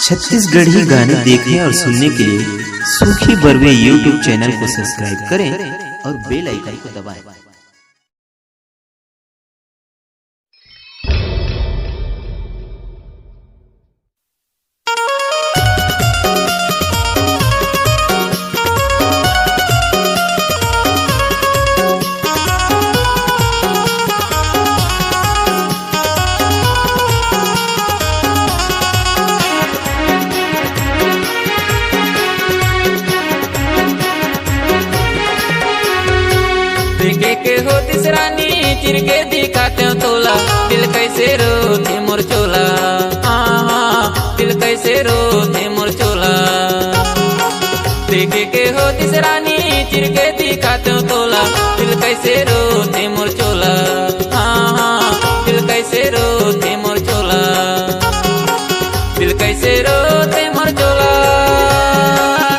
छत्तीसगढ़ी गाने देखने और सुनने के लिए सूखी बरवे यूट्यूब चैनल को सब्सक्राइब करें और बेल आइकन को दबाएं। देखे के हो तिसरानी चिर के दिखाते हो तोला, दिल कैसे रोते मोर चोला, दिल कैसे रोते मोर चोला। देखे के हो तिसरानी चिर के दिखाते हो तोला, दिल कैसे रोते मोर चोला, दिल कैसे रोते मोर चोला, दिल कैसे रोते मोर चोला,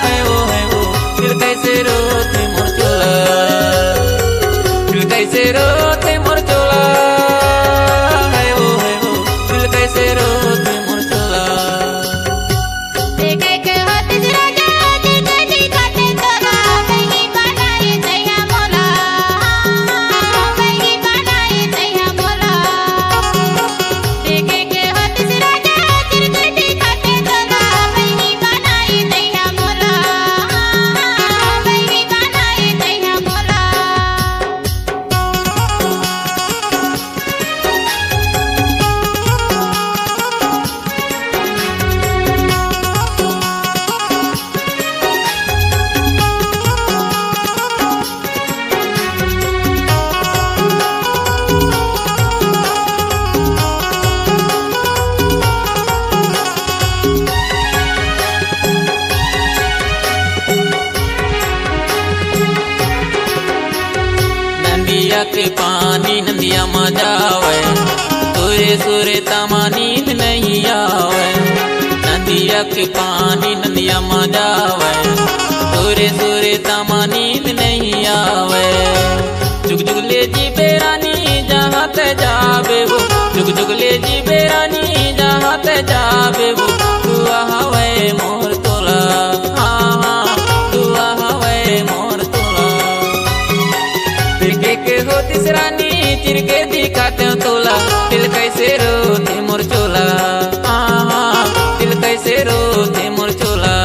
है वो दिल कैसे रोते मोर चोला, कैसे रोते मोर चोला, है वो दिल कैसे रोते मोर चोला। देखे के हो तिसरानी दिल के दिखाते तोला, कहीं बनाए तैया मोला, कहीं बनाए तैया मोला। देखे के हो तिसरानी दिल के दिखाते तोला, कहीं बनाए तैया मोला, कहीं बनाए तैया मोला। नदिया के पानी नदिया मजा आवे, सुरे सुरे तमा नींद नहीं आवे। नदिया के पानी नदिया मजा आवे, सुरे सुरे तमा नींद नहीं आवे। जुग जुग ले जी बेरानी जहाँ ते जावे वो, जुग जुग ले जी बेरानी जहाँ ते जावे वो। तू हवे मोर तोला, तू हवे मोर तोला। देखे के हो तिसरानी चिर के दिखाते हो तोला, दिल कैसे रोते मोर चोला, दिल कैसे रोते मोर चोला।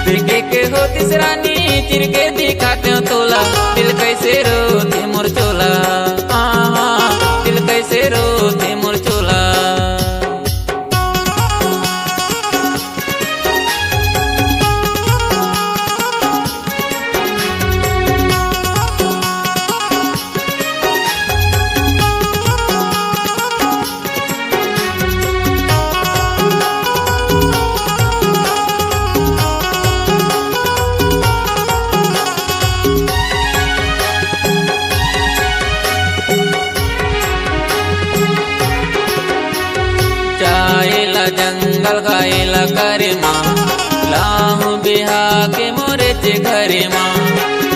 देखे के हो तिसरानी चिर के दिखाते हो तोला, दिल कैसे रोते मोर चोला, दिल कैसे रोते मोर चोला। जाएला जंगल गाएला करे माँ, लाहू बिहा के मोरे चे घरे माँ।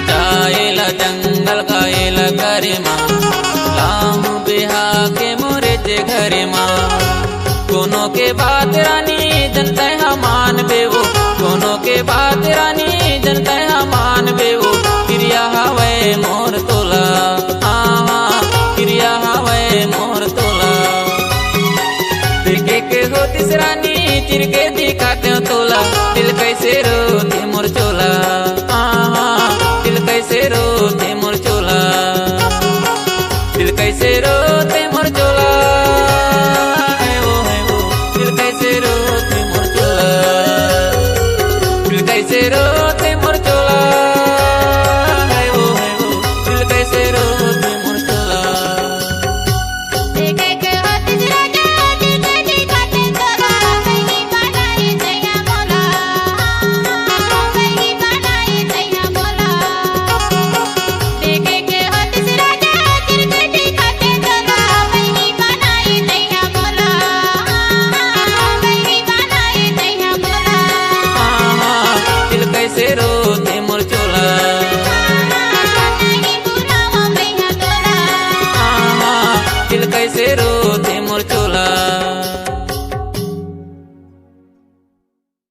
जाएला जंगल गाएला करे माँ, लाहू बिहा के मोरे चे घरे माँ। कोनो के बात रानी जनता मान बेवो, कोनो के बात रानी जनता मान बेवो। क्रिया हवे मोर तोला, क्रिया हवे मोर तोला। देखे के हो तिसरानी चिर के दिखा तोला दिल कैसे रोते मोर चोला।